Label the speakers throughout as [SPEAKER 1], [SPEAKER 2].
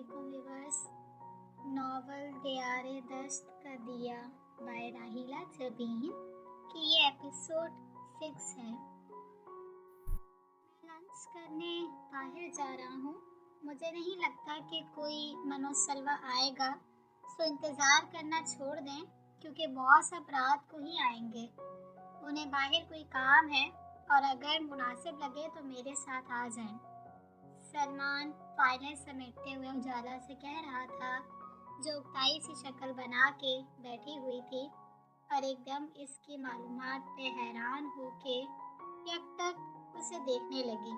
[SPEAKER 1] वालेकुम viewers. Novel दियारे दस्त का दिया बाय राहिला जबीन कि ये एपिसोड 6 है। लंच करने बाहर जा रहा हूँ। मुझे नहीं लगता कि कोई मनोसलवा आएगा, सो इंतज़ार करना छोड़ दें क्योंकि बॉस अब रात को ही आएंगे। उन्हें बाहर कोई काम है और अगर मुनासिब लगे तो मेरे साथ आ जाएं। सलमान फाइलें समेटते हुए उजाला से कह रहा था, जो उकताई सी शक्ल बना के बैठी हुई थी और एकदम इसकी मालूमात पे हैरान होके यकटक उसे देखने लगी।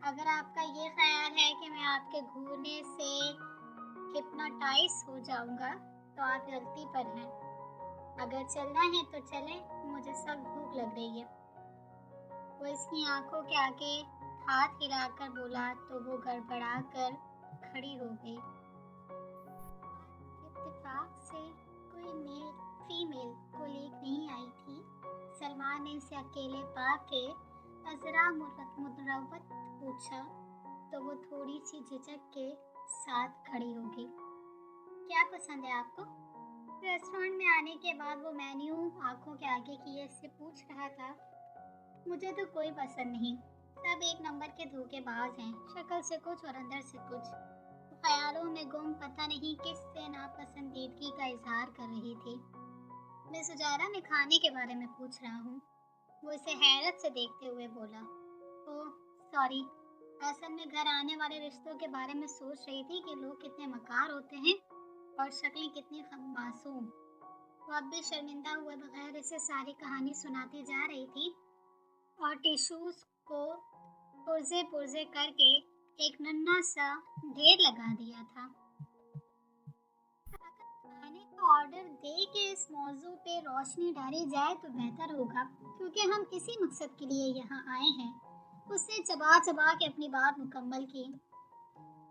[SPEAKER 1] अगर आपका ये ख्याल है कि मैं आपके घूरने से हिप्नोटाइज हो जाऊंगा तो आप गलती पर हैं। अगर चलना है तो चलें, मुझे सख्त भूख लग रही है। वो इसकी आंखों के आगे हाथ हिलाकर बोला तो वो गड़बड़ा कर खड़ी हो गई। इत्तेफाक से कोई मेल फीमेल कोलीग नहीं आई थी। सलमान ने इसे अकेले पाके अजरा मुरवत पूछा तो वो थोड़ी सी झिझक के साथ खड़ी हो गई। क्या पसंद है आपको? रेस्टोरेंट में आने के बाद वो मेन्यू आंखों के आगे किए इससे पूछ रहा था। मुझे तो कोई पसंद नहीं, सब एक नंबर के धोखेबाज हैं, शक्ल से कुछ और अंदर से कुछ। ख्यालों में गुम पता नहीं किस से नापसंदीदगी का इजहार कर रही थी। मैं सुजारा ने खाने के बारे में पूछ रहा हूँ। वो इसे हैरत से देखते हुए बोला, ओह सॉरी, असल में घर आने वाले रिश्तों के बारे में सोच रही थी कि लोग कितने मकार होते हैं और शक्लें कितनी मासूम। वो अब भी शर्मिंदा हुए बगैर इसे सारी कहानी सुनाती जा रही थी और टिश्यूज को पुर्जे पुर्जे करके एक नन्हा सा ढेर लगा दिया था। खाने का ऑर्डर दे के इस मौजू पे रोशनी डाली जाए तो बेहतर होगा, क्योंकि हम इसी मकसद के लिए यहाँ आए हैं। उसने चबा चबा के अपनी बात मुकम्मल की।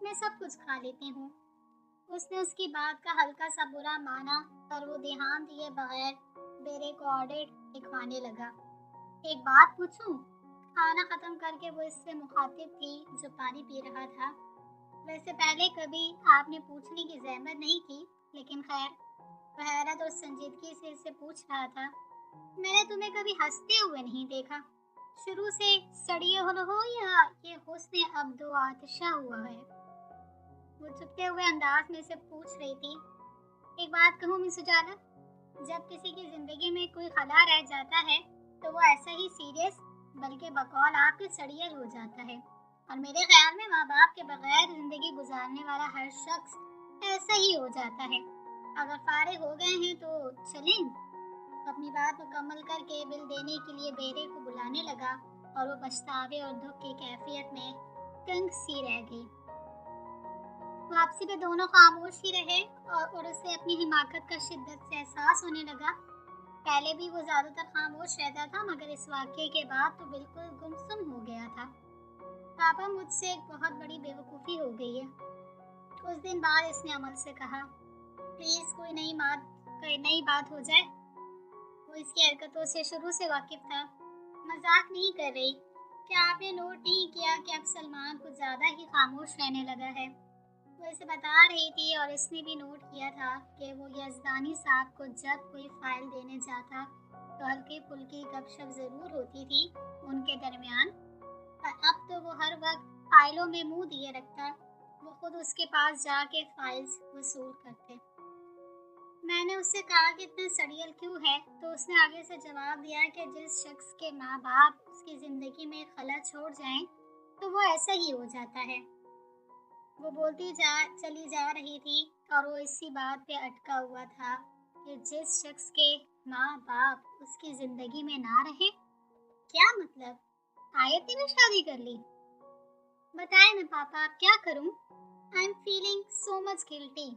[SPEAKER 1] मैं सब कुछ खा लेती हूँ। उसने उसकी बात का हल्का सा बुरा माना और वो ध्यान दिए बगैर बेरे को ऑर्डर लिखवाने लगा। एक बात पूछूं? खाना खत्म करके वो इससे मुखातिब थी जो पानी पी रहा था। वैसे पहले कभी आपने पूछने की जहमत नहीं की, लेकिन खैर, वह हैरत और संजीदगी से इससे पूछ रहा था। मैंने तुम्हें कभी हंसते हुए नहीं देखा। शुरू से सड़िए हो या ये हुस्न अब दो आतिशा हुआ है? वो चुपते हुए अंदाज में से पूछ रही थी। एक बात कहूँ मिस उजाला, जब किसी की जिंदगी में कोई खला रह जाता है तो वो ऐसा ही सीरियस बल्कि बकौल आपके सड़ियल हो जाता है। और मेरे ख्याल में माँ बाप के बगैर जिंदगी गुजारने वाला हर शख्स ऐसा ही हो जाता है। अगर फारिग हो गए हैं तो चलें। अपनी बात मुकम्मल करके बिल देने के लिए बेरे को बुलाने लगा और वो पछतावे और दुख की कैफियत में तंग सी रह गई। वापसी पे दोनों खामोश ही रहे और उसे अपनी हिमाकत का शिद्दत से एहसास होने लगा। पहले भी वो ज्यादातर खामोश रहता था, मगर इस वाक़ये के बाद तो बिल्कुल गुमसुम हो गया था। पापा, मुझसे एक बहुत बड़ी बेवकूफ़ी हो गई है। उस दिन बाद इसने अमल से कहा, प्लीज़ कोई नई बात हो जाए। वो इसकी हरकतों से शुरू से वाकिफ था। मजाक नहीं कर रही। क्या आपने नोट नहीं किया कि अब सलमान कुछ ज़्यादा ही खामोश रहने लगा है? वो इसे बता रही थी और इसने भी नोट किया था कि वो यज़दानी साहब को जब कोई फाइल देने जाता तो हल्की फुल्की गपशप ज़रूर होती थी उनके दरमियान, पर अब तो वो हर वक्त फाइलों में मुंह दिए रखता। वो खुद उसके पास जाके फाइल्स वसूल करते। मैंने उससे कहा कि इतना सड़ियल क्यों है, तो उसने आगे से जवाब दिया कि जिस शख्स के माँ बाप उसकी ज़िंदगी में खला छोड़ जाएं तो वो ऐसा ही हो जाता है। वो चली जा रही थी और वो इसी बात पे अटका हुआ था कि जिस शख्स के माँ बाप उसकी जिंदगी में ना रहे। क्या मतलब? आयत ने शादी कर ली? बताए ना पापा, अब क्या करूं? I am feeling so much guilty.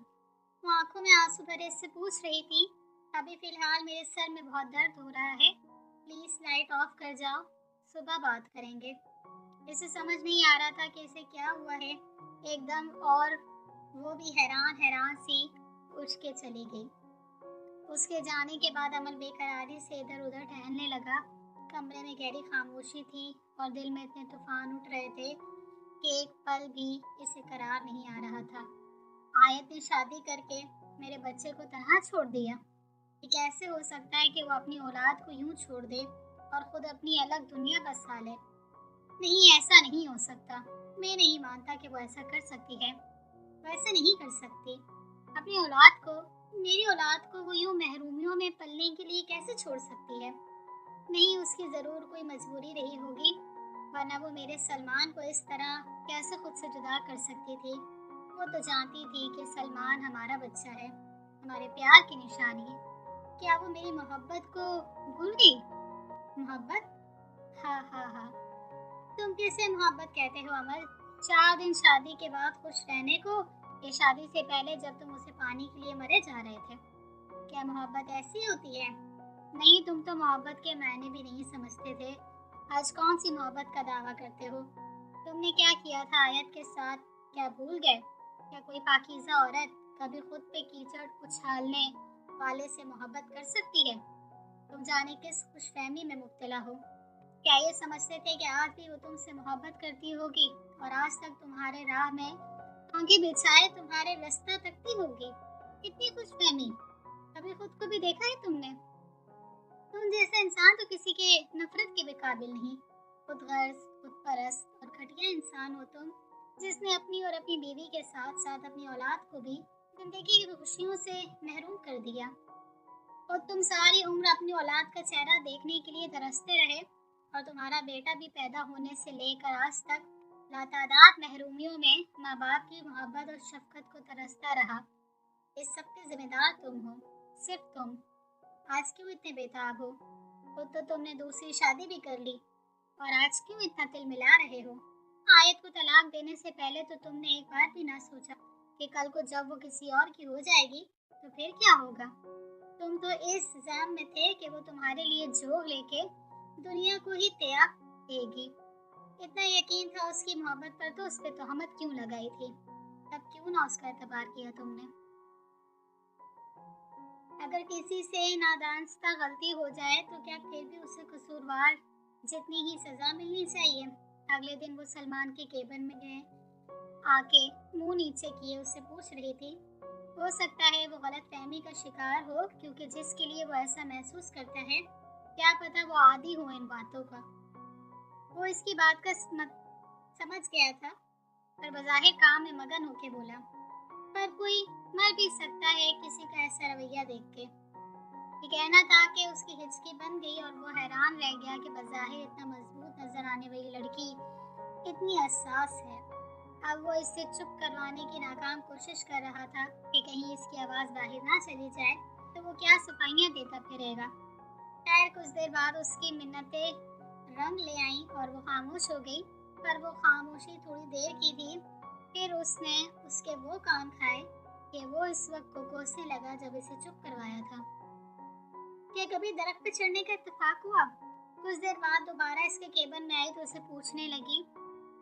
[SPEAKER 1] वो आंखों में आंसू भरे इससे पूछ रही थी। अभी फिलहाल मेरे सर में बहुत दर्द हो रहा है, प्लीज लाइट ऑफ कर जाओ, सुबह बात करेंगे। इसे समझ नहीं आ रहा था कि इसे क्या हुआ है एकदम, और वो भी हैरान सी उठ के चली गई। उसके जाने के बाद अमल बेकरारी से इधर उधर टहलने लगा। कमरे में गहरी खामोशी थी और दिल में इतने तूफान उठ रहे थे कि एक पल भी इसे करार नहीं आ रहा था। आयत ने शादी करके मेरे बच्चे को तनहा छोड़ दिया। ये कैसे हो सकता है कि वो अपनी औलाद को यूं छोड़ दे और खुद अपनी अलग दुनिया बसा ले? नहीं, ऐसा नहीं हो सकता। मैं नहीं मानता कि वो ऐसा कर सकती है। वो ऐसा नहीं कर सकती। अपनी औलाद को, मेरी औलाद को वो यूं महरूमियों में पलने के लिए कैसे छोड़ सकती है? नहीं, उसकी ज़रूर कोई मजबूरी रही होगी, वरना वो मेरे सलमान को इस तरह कैसे खुद से जुदा कर सकती थी। वो तो जानती थी कि सलमान हमारा बच्चा है, हमारे प्यार की निशानी है। क्या वो मेरी मोहब्बत को भूल गई? मोहब्बत? हाँ हाँ हाँ। तुम किसे मोहब्बत कहते हो अमल? 4 दिन शादी के बाद खुश रहने को, ये शादी से पहले जब तुम उसे पाने के लिए मरे जा रहे थे? क्या मोहब्बत ऐसी होती है? नहीं, तुम तो मोहब्बत के मायने भी नहीं समझते थे। आज कौन सी मोहब्बत का दावा करते हो? तुमने क्या किया था आयत के साथ? क्या भूल गए? क्या कोई पाकीज़ा औरत कभी खुद पे कीचड़ उछालने वाले से मोहब्बत कर सकती है? तुम जाने किस खुशफहमी में मुब्तला हो। क्या ये समझते थे कि आज भी वो तुमसे मोहब्बत करती होगी और आज तक तुम्हारे राह में आंखें बिछाए तुम्हारे रास्ता तकती होगी? कितनी खुशफहमी! कभी खुद को भी देखा है तुमने? तुम जैसे इंसान तो किसी के नफरत के भी काबिल नहीं। खुद गर्ज, खुद परस्त और घटिया इंसान हो तुम, जिसने अपनी और अपनी बीवी के साथ साथ अपनी औलाद को भी जिंदगी की खुशियों से महरूम कर दिया। और तुम सारी उम्र अपनी औलाद का चेहरा देखने के लिए तरसते रहे, और तुम्हारा बेटा भी पैदा होने से लेकर आज तक लातादाद महरूमियों में माँ बाप की मोहब्बत और शफकत को तरसता रहा। इस सब के जिम्मेदार तुम हो, सिर्फ तुम। आज क्यों इतने बेताब हो? खुद तो तुमने दूसरी शादी भी कर ली, और आज क्यों इतना तिल मिला रहे हो? आयत को तलाक देने से पहले तो तुमने एक बार भी ना सोचा कि कल को जब वो किसी और की हो जाएगी तो फिर क्या होगा? तुम तो इस ज़हम में थे कि वो तुम्हारे लिए जोग लेके दुनिया को ही त्याग देगी। इतना यकीन था उसकी मोहब्बत पर तो उस पे तोहमत क्यों लगाई थी? तब क्यों ना उसका एतबार किया तुमने? अगर किसी से नादानस्ता गलती हो जाए तो क्या फिर भी उसे कसूरवार जितनी ही सजा मिलनी चाहिए? अगले दिन वो सलमान के केबिन में गए, आके मुंह नीचे किए उससे पूछ रही थी। हो सकता है वो गलत फहमी का शिकार हो, क्योंकि जिसके लिए वो ऐसा महसूस करता है, क्या पता वो आदी हो इन बातों का। वो इसकी बात का समझ गया था, पर बज़ाहिर काम में मगन होके बोला, पर कोई मर भी सकता है किसी का ऐसा रवैया देख के। ये कहना था कि उसकी हिचकी बन गई और वो हैरान रह गया कि बज़ाहिर इतना मजबूत नजर आने वाली लड़की इतनी हसास है। अब वो इससे चुप करवाने की नाकाम कोशिश कर रहा था कि कहीं इसकी आवाज़ बाहर ना चली जाए तो वो क्या सफाइयाँ देता फिरेगा। खैर, कुछ देर बाद उसकी मिन्नतें रंग ले आईं और वो खामोश हो गई, पर वो खामोशी थोड़ी देर की थी। फिर उसने उसके वो कान खाए कि वो इस वक्त को कोसने लगा जब इसे चुप करवाया था। क्या कभी दरख्त पे चढ़ने का इत्तेफाक हुआ? कुछ देर बाद दोबारा इसके केबिन में आई तो उसे पूछने लगी,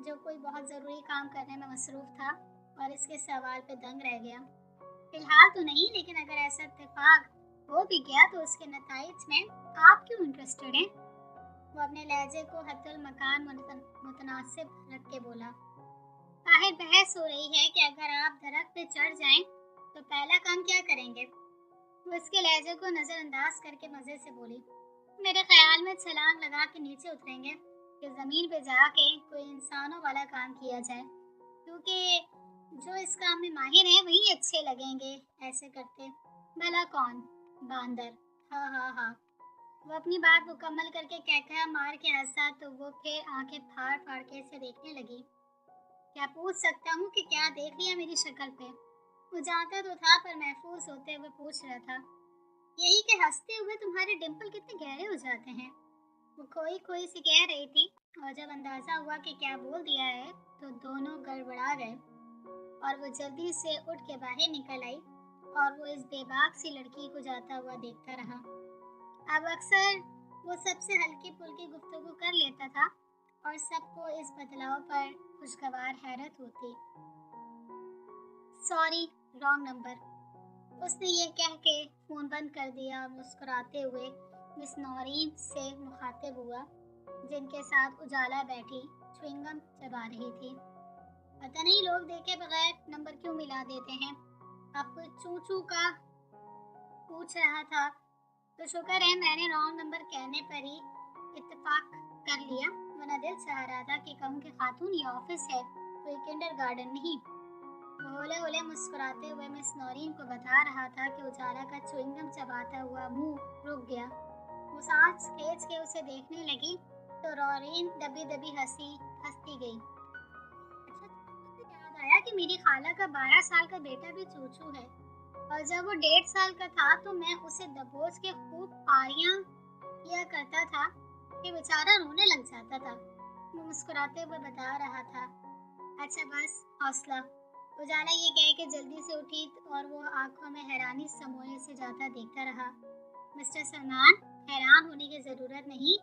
[SPEAKER 1] जो कोई बहुत ज़रूरी काम करने में मसरूफ था और इसके सवाल पे दंग रह गया। फिलहाल तो नहीं, लेकिन अगर ऐसा इत्तेफाक हो भी गया तो उसके नताइज में आप क्यों इंटरेस्टेड हैं? वो अपने लहजे को हद्दुल मकान मुतनासिब रख के बोला। बाहर बहस हो रही है कि अगर आप दरख्त पे चढ़ जाएं तो पहला काम क्या करेंगे? वो इसके लहजे को नज़रअंदाज करके मज़े से बोली, मेरे ख्याल में छलांग लगा के नीचे उतरेंगे कि ज़मीन पे जाके कोई इंसानों वाला काम किया जाए, क्योंकि जो इस काम में माहिर हैं वही अच्छे लगेंगे ऐसे करते। भला कौन? बांदर। हाँ हाँ हाँ। वो अपनी बात मुकम्मल करके कहकर मार के हंसा तो वो फिर आंखें फाड़ फाड़ के इसे देखने लगी। क्या पूछ सकता हूँ कि क्या देख लिया मेरी शक्ल पे? वो जानता तो था, पर महफूज होते हुए पूछ रहा था। यही कि हंसते हुए तुम्हारे डिंपल कितने गहरे हो जाते हैं। वो खोई खोई सी कह रही थी, और जब अंदाजा हुआ कि क्या बोल दिया है तो दोनों गड़बड़ा गए और वो जल्दी से उठ के बाहर निकल आई और वो इस बेबाक सी लड़की को जाता हुआ देखता रहा। अब अक्सर वो सबसे हल्की फुल्की गुफ्तगू कर लेता था और सबको इस बदलाव पर खुशगवार हैरत होती। Sorry, wrong number. उसने ये कह के फोन बंद कर दिया और मुस्कुराते हुए मिस नौरीन से मुखातिब हुआ, जिनके साथ उजाला बैठी च्युइंगम चबा रही थी। पता नहीं लोग देखे बगैर नंबर क्यों मिला देते हैं। अब कोई चू का पूछ रहा था तो शुक्र है मैंने रॉन्ग नंबर कहने पर ही इत्तेफाक कर लिया, वरना दिल चाह रहा था कि कहूँ कि खातून ये ऑफिस है, कोई किंडरगार्टन नहीं। वो होले होले मुस्कुराते हुए मिस नौरीन को बता रहा था कि उजाला का च्युइंगम चबाता हुआ मुंह रुक गया। वो सांस खींच के उसे देखने लगी तो नौरीन दबी दबी हंसती गई। अच्छा, मुझे याद आया कि मेरी खाला का 12 साल का बेटा भी चूचू है, और जब वो 1.5 साल का था तो मैं उसे दबोच के खूब पारियां किया करता था कि बेचारा रोने लग जाता था। वो मुस्कुराते हुए बता रहा था। अच्छा बस, हौसला। उजाला ये कह के जल्दी से उठी और वो आंखों में हैरानी समोए से जाता देखता रहा। मिस्टर सलमान, हैरान होने की जरूरत नहीं,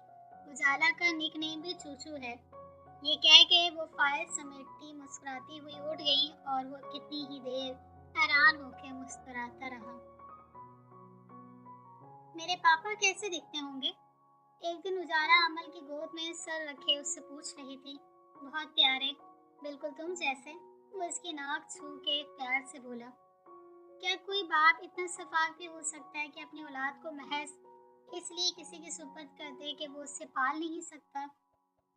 [SPEAKER 1] उजाला का निक नेम भी चूचू है। ये कह के वो फाइल समेटती मुस्कुराती हुई उठ गई और वो कितनी ही देर हैरान होकर मुस्कुराता रहा। मेरे पापा कैसे दिखते होंगे? एक दिन उजाला अमल की गोद में सर रखे उससे पूछ रही थी। बहुत प्यारे, बिल्कुल तुम जैसे। वो उसकी नाक छू के प्यार से बोला। क्या कोई बाप इतना सफाक भी हो सकता है कि अपनी औलाद को महज इसलिए किसी की सुपुर्द कर दे कि वो उससे पाल नहीं सकता?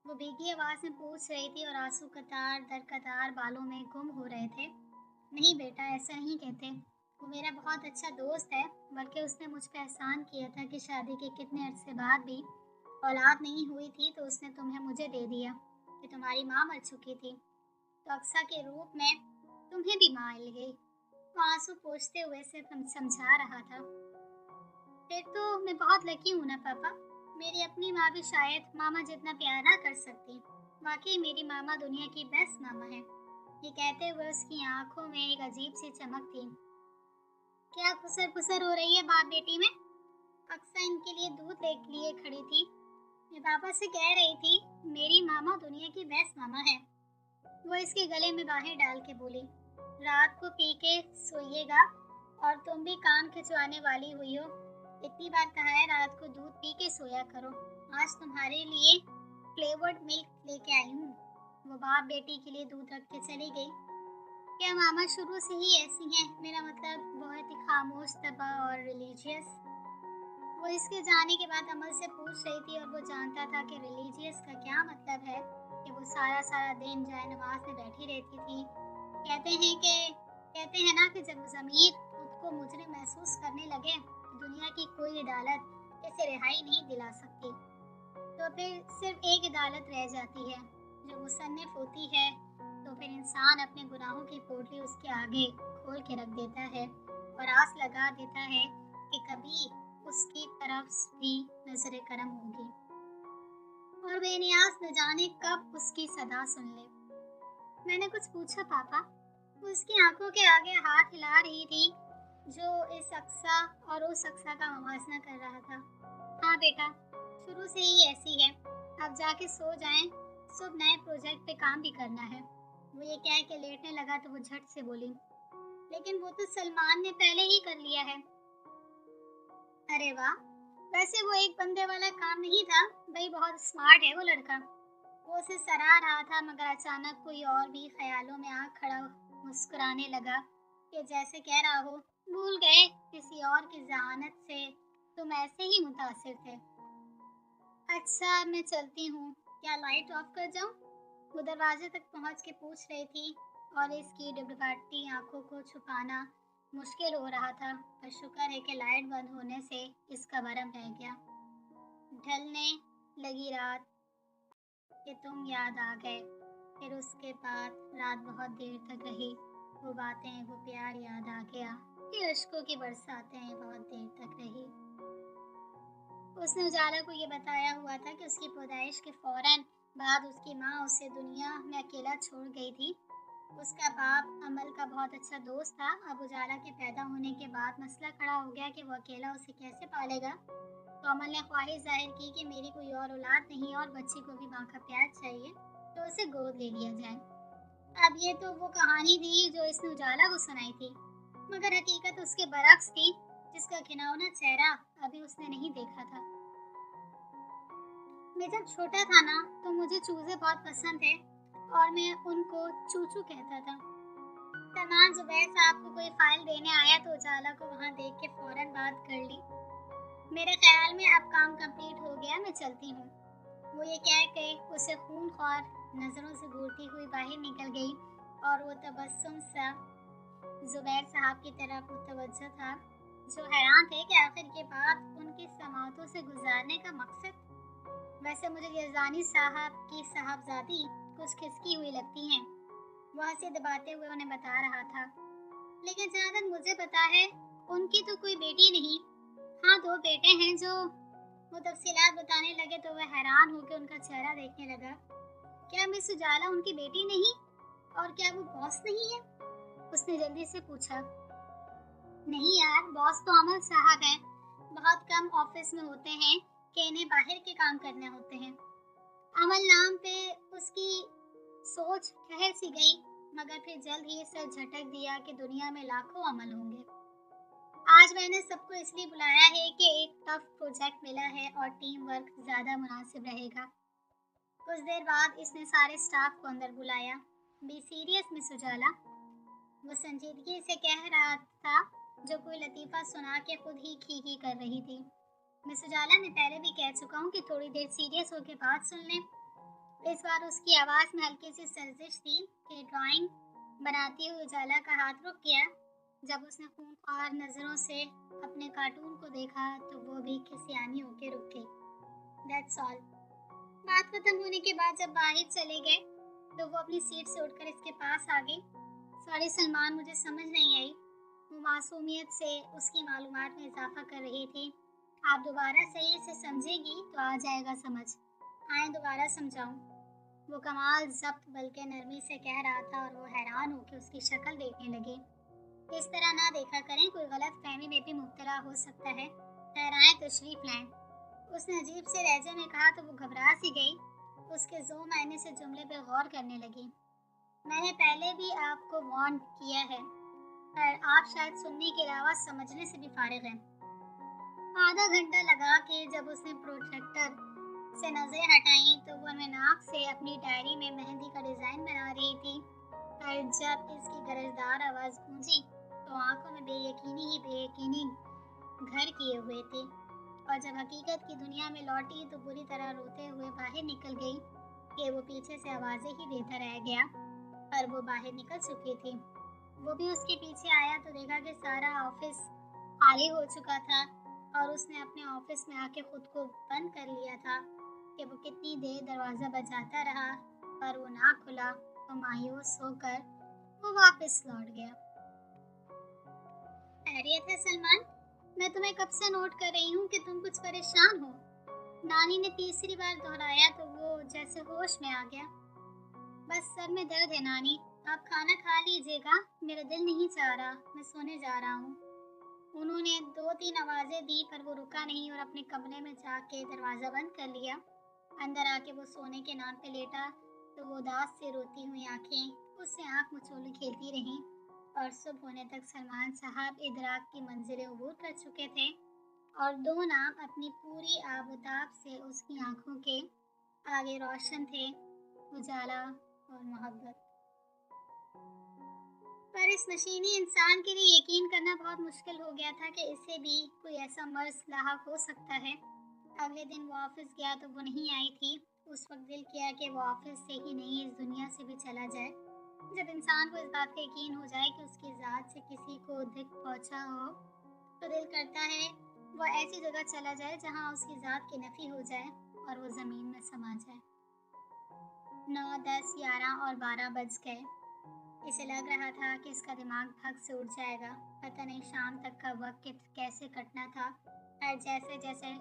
[SPEAKER 1] वो भीगी आवाज में पूछ रही थी और आंसू कतार दर कतार बालों में गुम हो रहे थे। नहीं बेटा, ऐसा नहीं कहते। वो मेरा बहुत अच्छा दोस्त है, बल्कि उसने मुझ पर एहसान किया था कि शादी के कितने अरसे बाद भी औलाद नहीं हुई थी तो उसने तुम्हें मुझे दे दिया कि तुम्हारी माँ मर चुकी थी, तो अक्सा के रूप में तुम्हें भी माँ मिल गई। वो आंसू पोंछते हुए से समझा रहा था। फिर तो मैं बहुत लकी हूँ ना पापा। मेरी अपनी माँ भी शायद मामा जितना प्यार ना कर सकती। वाकई मेरी मामा दुनिया की बेस्ट मामा है। ये कहते हुए उसकी आंखों में एक अजीब सी चमक थी। क्या खुसर पुसर हो रही है बाप बेटी में? अक्सा इनके लिए दूध लिए खड़ी थी। मैं पापा से कह रही थी मेरी मामा दुनिया की बेस्ट मामा है। वो इसके गले में बाहें डाल के बोली। रात को पी के सोइएगा, और तुम भी काम खिंचवाने वाली हुई हो। इतनी बार कहा है रात को दूध पी के सोया करो। आज तुम्हारे लिए फ्लेवर्ड मिल्क लेके आई हूँ। वो बाप बेटी के लिए दूध रख के चली गई। क्या मामा शुरू से ही ऐसी हैं? मेरा मतलब बहुत ही खामोश तबा और रिलीजियस। वो इसके जाने के बाद अमल से पूछ रही थी और वो जानता था कि रिलीजियस का क्या मतलब है, कि वो सारा दिन जाए नमाज में बैठी रहती थी। कहते हैं ना कि जब ज़मीर खुद को मुजरिम महसूस करने लगे तो दुनिया की कोई अदालत इसे रिहाई नहीं दिला सकती। तो फिर सिर्फ एक अदालत रह जाती है जो मुसन्निफ होती है। तो फिर इंसान अपने गुनाहों की पोटली उसके आगे खोल के रख देता है और आस लगा देता है कि कभी उसकी तरफ भी नजर करम होगी और बेनियाज न जाने कब उसकी सदा सुन ले। मैंने कुछ पूछा पापा? वो उसकी आंखों के आगे हाथ हिला रही थी जो इस अक्सा और उस अक्सा का मुवाजना कर रहा था। हाँ बेटा, शुरू से ही ऐसी है। अब जाके सो जाएं, सुबह नए प्रोजेक्ट पे काम भी करना है। वो ये कह के लेटने लगा तो वो झट से बोली, लेकिन वो तो सलमान ने पहले ही कर लिया है। अरे वाह, वैसे वो एक बंदे वाला काम नहीं था भाई, बहुत स्मार्ट है वो लड़का। वो उसे सराह रहा था मगर अचानक कोई और भी ख्यालों में आँख खड़ा मुस्कुराने लगा कि जैसे कह रहा हो, भूल गए किसी और की जहानत से तुम ऐसे ही मुतासिर थे। अच्छा मैं चलती हूँ, क्या लाइट ऑफ कर जाऊँ? वो दरवाजे तक पहुँच के पूछ रही थी और इसकी डिबडिबाती आंखों को छुपाना मुश्किल हो रहा था, पर शुक्र है कि लाइट बंद होने से इसका भरम रह गया। ढलने लगी रात कि तुम याद आ गए। फिर उसके बाद रात बहुत देर तक रही। वो बातें, वो प्यार याद आ गया कि अश्कों की बरसातें बहुत देर तक रही। उसने उजाला को ये बताया हुआ था कि उसकी पैदाइश के फौरन बाद उसकी माँ उसे दुनिया में अकेला छोड़ गई थी। उसका बाप अमल का बहुत अच्छा दोस्त था। अब उजाला के पैदा होने के बाद मसला खड़ा हो गया कि वो अकेला उसे कैसे पालेगा। तो अमल ने ख्वाहिश जाहिर की कि मेरी कोई और औलाद नहीं और बच्ची को भी माँ का प्यार चाहिए, तो उसे गोद ले लिया जाए। अब ये तो वो कहानी थी जो इसने उजाला को सुनाई थी, मगर हकीकत उसके बरक्स थी, जिसका घिनौना चेहरा अभी उसने नहीं देखा था। मैं जब छोटा था ना तो मुझे चूजे बहुत पसंद थे और मैं उनको चूचू कहता था। सलमान जुबैर साहब को कोई फाइल देने आया तो उजाला को वहाँ देख के फौरन बात कर ली। मेरे ख्याल में अब काम कंप्लीट हो गया, मैं चलती हूँ। वो ये कह के उसे खूनख्वार नजरों से घूरती हुई बाहर निकल गई और वो तबस्सुम सा जुबैर साहब की तरफ मुतवज्जो था, जो हैरान थे कि आखिर ये बात उनकी समातों से गुजारने का मकसद। वैसे मुझे यज़दानी साहब की साहबजादी कुछ खिसकी हुई लगती हैं, वो हंसी दबाते हुए उन्हें बता रहा था। लेकिन जहाँ तक मुझे पता है उनकी तो कोई बेटी नहीं। हाँ, 2 बेटे हैं। जो वो तफसीलात बताने लगे तो वह हैरान होकर उनका चेहरा देखने लगा। क्या मिस उजाला उनकी बेटी नहीं? और क्या वो बॉस नहीं है? उसने जल्दी से पूछा। नहीं यार, बॉस तो अमल साहब हैं। बहुत कम ऑफिस में होते हैं कि इन्हें बाहर के काम करने होते हैं। अमल नाम पे उसकी सोच ठहर सी गई, मगर फिर जल्द ही सर झटक दिया कि दुनिया में लाखों अमल होंगे। आज मैंने सबको इसलिए बुलाया है कि एक टफ प्रोजेक्ट मिला है और टीम वर्क ज्यादा मुनासिब रहेगा। कुछ देर बाद इसने सारे स्टाफ को अंदर बुलाया। बी सीरियस मिस उजाला, वो संजीदगी से कह रहा था, जो कोई लतीफा सुना के खुद ही खी कर रही थी। मिस उजाला, मैं पहले भी कह चुका हूँ कि थोड़ी देर सीरियस होकर बात सुन लें। इस बार उसकी आवाज़ में हल्की सी सर्जिश थी कि ड्राइंग बनाती हुई उजाला का हाथ रुक गया। जब उसने खूनख्वार नज़रों से अपने कार्टून को देखा तो वो भी खिसियानी होकर रुक गई। That's all. बात खत्म होने के बाद जब बाहर चले गए तो वो अपनी सीट से उठकर इसके पास आ गई। सॉरी सलमान, मुझे समझ नहीं आई। वो मासूमियत से उसकी मालूमात में इजाफा कर रही थी। आप दोबारा सही से समझेगी तो आ जाएगा समझ। आए दोबारा समझाऊं? वो कमाल जब्त बल्कि नरमी से कह रहा था और वो हैरान होकर उसकी शक्ल देखने लगी। इस तरह ना देखा करें, कोई गलत फहमी में भी मुब्तला हो सकता है। खैर आए तशरीफ लाएं। उसने अजीब से लहजे में कहा तो वो घबरा सी गई। उसके जो मायने से जुमले पे गौर करने लगी। मैंने पहले भी आपको वार्न किया है, पर आप शायद सुनने के अलावा समझने से भी फारिग हैं। आधा घंटा लगा के जब उसने प्रोजेक्टर से नजरें हटाई तो वो नाक से अपनी डायरी में मेहंदी का डिजाइन बना रही थी। पर जब इसकी गरजदार आवाज गूंजी तो आंखों में बेयकीनी घर किए हुए थे, और जब हकीकत की दुनिया में लौटी तो बुरी तरह रोते हुए बाहर निकल गई कि वो पीछे से आवाजें ही देता रह गया। पर वो बाहर निकल चुकी थी। वो भी उसके पीछे आया तो देखा कि सारा ऑफिस खाली हो चुका था और उसने अपने ऑफिस में आके खुद को बंद कर लिया था कि वो कितनी देर दरवाज़ा बजाता रहा, पर वो ना खुला। तो मायूस होकर वो वापस लौट गया। खैरियत है सलमान? मैं तुम्हें कब से नोट कर रही हूँ कि तुम कुछ परेशान हो। नानी ने तीसरी बार दोहराया तो वो जैसे होश में आ गया। बस सर में दर्द है नानी, आप खाना खा लीजिएगा, मेरा दिल नहीं चाह रहा, मैं सोने जा रहा हूँ। उन्होंने 2-3 आवाजें दी पर वो रुका नहीं और अपने कमरे में जाके दरवाज़ा बंद कर लिया। अंदर आके वो सोने के नाम पे लेटा तो वो उदास से रोती हुई आंखें उससे आंख मचोली खेलती रहीं, और सुबह होने तक सलमान साहब इदराक की मंजिलें अबूर कर चुके थे और 2 नाम अपनी पूरी आबोताब से उसकी आंखों के आगे रोशन थे, उजाला और मोहब्बत। पर इस मशीनी इंसान के लिए यकीन करना बहुत मुश्किल हो गया था कि इसे भी कोई ऐसा मर्ज लाहक हो सकता है। अगले दिन वो ऑफिस गया तो वो नहीं आई थी। उस वक्त दिल किया कि वो ऑफिस से ही नहीं, इस दुनिया से भी चला जाए। जब इंसान को इस बात का यकीन हो जाए कि उसकी ज़ात से किसी को दुख पहुंचा हो तो दिल करता है वो ऐसी जगह चला जाए जहां उसकी ज़ात की नफी हो जाए और वो ज़मीन में समा जाए। 9, 10, 11 और 12 बज गए। इसे लग रहा था कि इसका दिमाग भग से उठ जाएगा। पता नहीं शाम तक का वक्त कैसे कटना था। पर जैसे जैसे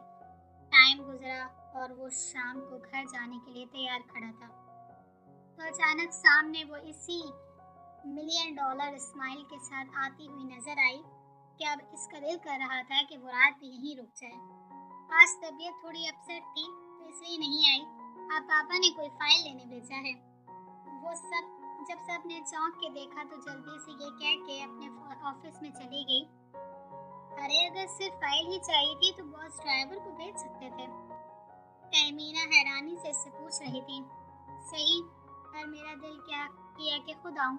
[SPEAKER 1] टाइम गुजरा और वो शाम को घर जाने के लिए तैयार खड़ा था तो अचानक सामने वो इसी $1 मिलियन स्माइल के साथ आती हुई नजर आई कि अब इसका दिल कर रहा था कि वो रात भी यहीं रुक जाए। आज तबीयत थोड़ी अपसेट थी तो इसलिए नहीं आई। अब पापा ने कोई फाइल लेने भेजा है। वो जब सब ने चौंक के देखा तो जल्दी से ये कह के अपने ऑफिस में चली गई। अरे अगर सिर्फ फाइल ही चाहिए थी तो बॉस ड्राइवर को भेज सकते थे। तहमीना हैरानी से इससे पूछ रही थी। सही, और मेरा दिल क्या किया कि खुद आऊं।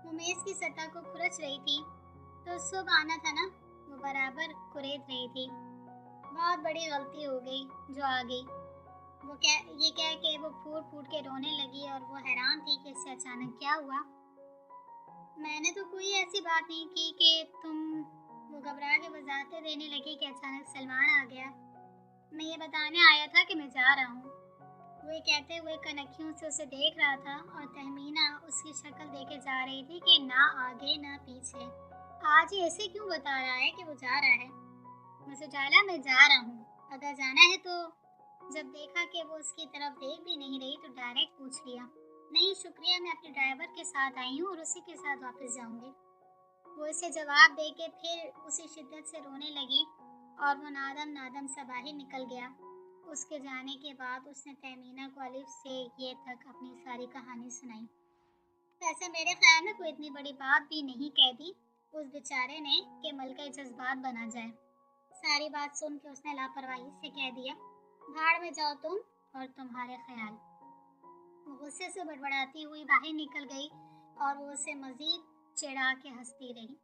[SPEAKER 1] वो मेज की सतह को खुरच रही थी तो सुबह आना था ना, वो बराबर कुरेद रही थी। बहुत बड़ी गलती हो गई जो आ गई। ये कह के वो फूट फूट के रोने लगी और वो हैरान थी कि इससे अचानक क्या हुआ। मैंने तो कोई ऐसी बात नहीं की कि तुम। वो घबरा के वजाहतें देने लगी कि अचानक सलमान आ गया। मैं ये बताने आया था कि मैं जा रहा हूँ। वो कहते हुए कनखियों से उसे देख रहा था और तहमीना उसकी शक्ल देखे जा रही थी कि ना आगे ना पीछे। आज ये ऐसे क्यों बता रहा है कि वो जा रहा है। मुझे डाला मैं जा रहा हूँ, अगर जाना है तो। जब देखा कि वो उसकी तरफ देख भी नहीं रही तो डायरेक्ट पूछ लिया, नहीं शुक्रिया, मैं अपने ड्राइवर के साथ आई हूँ और उसी के साथ वापस जाऊंगी। वो इसे जवाब दे के फिर उसी शिद्दत से रोने लगी और वो नादम नादम सा बाहर निकल गया। उसके जाने के बाद उसने तहमीना को अलिफ से ये तक अपनी सारी कहानी सुनाई। वैसे मेरे ख्याल में कोई इतनी बड़ी बात भी नहीं कह दी उस बेचारे ने कि मलका जज्बात बना जाए। सारी बात सुन के उसने लापरवाही से कह दिया, भाड़ में जाओ तुम और तुम्हारे ख्याल। वो गुस्से से बड़बड़ाती हुई बाहर निकल गई और वो उसे मजीद चिढ़ा के हंसती रही।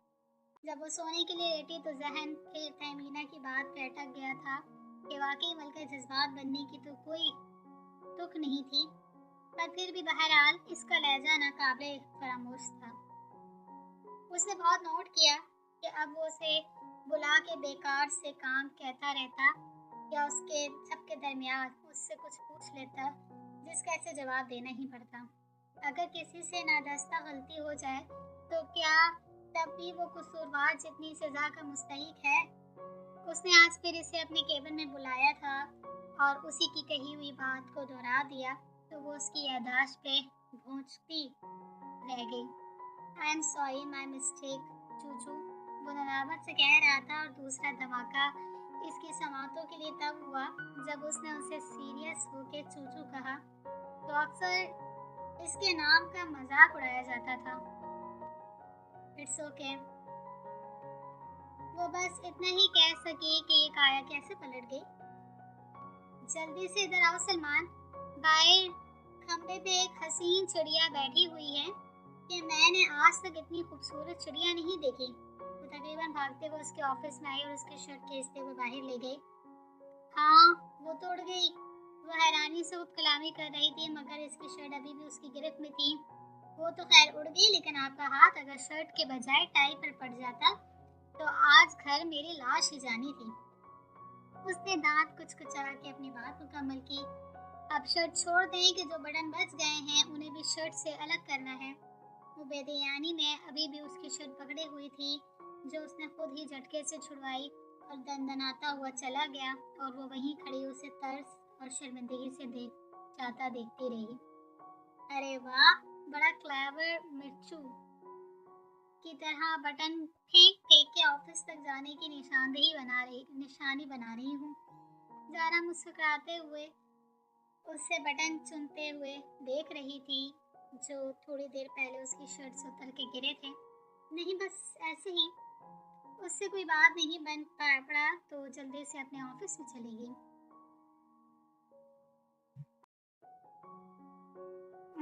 [SPEAKER 1] जब वो सोने के लिए लेटी तो जहन फिर तहमीना की बात पे अटक गया था कि वाकई मलका जज्बात बनने की तो कोई तुक नहीं थी, पर फिर भी बहरहाल इसका लहजा नाकाबिले फरामोश था। उसने बहुत नोट किया कि अब वो उसे बुला के बेकार से काम कहता रहता या उसके सबके दरमियान उससे कुछ पूछ लेता जिसका ऐसे जवाब देना ही पड़ता। अगर किसी से नादास्ता गलती हो जाए तो क्या तब भी वो कसूरवार जितनी सजा का मुस्तहिक है। उसने आज फिर इसे अपने केबिन में बुलाया था और उसी की कही हुई बात को दोहरा दिया तो वो उसकी यादाश्त पे भूंचती रह गई। I am sorry my mistake Chuchu, वो नदामत से कह रहा था और दूसरा धमाका इसकी समातों के लिए तब हुआ जब उसने उसे सीरियस होके चूचू कहा तो अक्सर इसके नाम का मजाक उड़ाया जाता था। It's okay. वो बस इतना ही कह सके कि ये काया कैसे पलट गई। जल्दी से इधर आओ सलमान, बाहर खंबे पे एक हसीन चिड़िया बैठी हुई है कि मैंने आज तक इतनी खूबसूरत चिड़िया नहीं देखी। वो तकरीबन भागते हुए उसके ऑफिस में आई और उसकी शर्ट खींचते हुए बाहर ले गई। हाँ वो तो उड़ गई। वो हैरानी से कलामी कर रही थी मगर इसकी शर्ट अभी भी उसकी गिरफ्त में थी। वो तो खैर उड़ गई लेकिन आपका हाथ अगर शर्ट के बजाय टाई पर पड़ जाता तो आज घर मेरी लाश ही जानी थी। उसने दांत कुचकुचा के अपनी बात मुकम्मल की। अब शर्ट छोड़ दें कि जो बटन बच गए हैं उन्हें भी शर्ट से अलग करना है। वो बेदयानी में अभी भी उसकी शर्ट पकड़े हुई थी जो उसने खुद ही झटके से छुड़वाई और दंदनाता हुआ चला गया और वो वहीं खड़ी उसे तरस और शर्मिंदगी से देखती रही। अरे वाह, बड़ा क्लेवर मिर्चू की तरह बटन फेंक फेंक के ऑफिस तक जाने की निशानी बना रही हूँ। जारा मुस्कुराते हुए उससे बटन चुनते हुए देख रही थी जो थोड़ी देर पहले उसकी शर्ट से उतर के गिरे थे। नहीं बस ऐसे ही। उससे कोई बात नहीं बन पड़ा तो जल्दी से अपने ऑफिस में चली गई।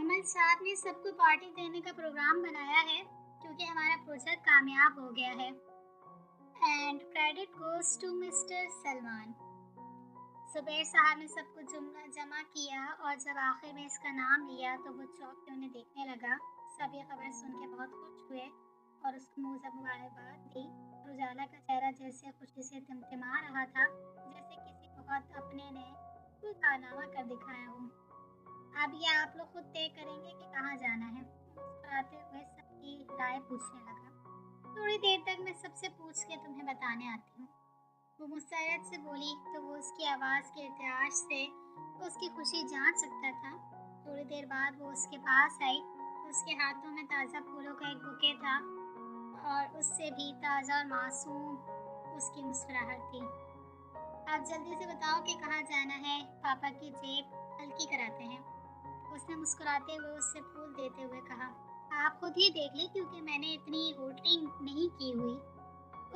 [SPEAKER 1] अमल साहब ने सबको पार्टी देने का प्रोग्राम बनाया है क्योंकि हमारा प्रोजेक्ट कामयाब हो गया है। And credit goes to mister Salman. Subair साहब ने सबको जमा किया और जब आखिर में इसका नाम लिया तो वो चौंक के उन्हें देखने लगा। सब ये खबर सुन के बहुत खुश हुए और उसको मुंह से मुबारकबाद दी। उजाला का चेहरा जैसे खुशी से टिमटिमा रहा था जैसे किसी बहुत अपने ने कोई कारनामा कर दिखाया हो। अब ये आप लोग खुद तय करेंगे कि कहाँ जाना है। मुस्कुराते हुए सबकी राय पूछने लगा। थोड़ी देर तक मैं सबसे पूछ के तुम्हें बताने आती हूँ, वो मुस्तैद से बोली तो वो उसकी आवाज़ के इतिहास से उसकी खुशी जान सकता था। थोड़ी देर बाद वो उसके पास आई तो उसके हाथों में ताज़ा फूलों का एक बुके था और उससे भी ताज़ा और मासूम उसकी मुस्कुराहट थी। आप जल्दी से बताओ कि कहाँ जाना है, पापा की जेब हल्की कराते हैं। उसने मुस्कुराते हुए उससे फूल देते हुए कहा, आप खुद ही देख ले क्योंकि मैंने इतनी होल्डिंग नहीं की हुई।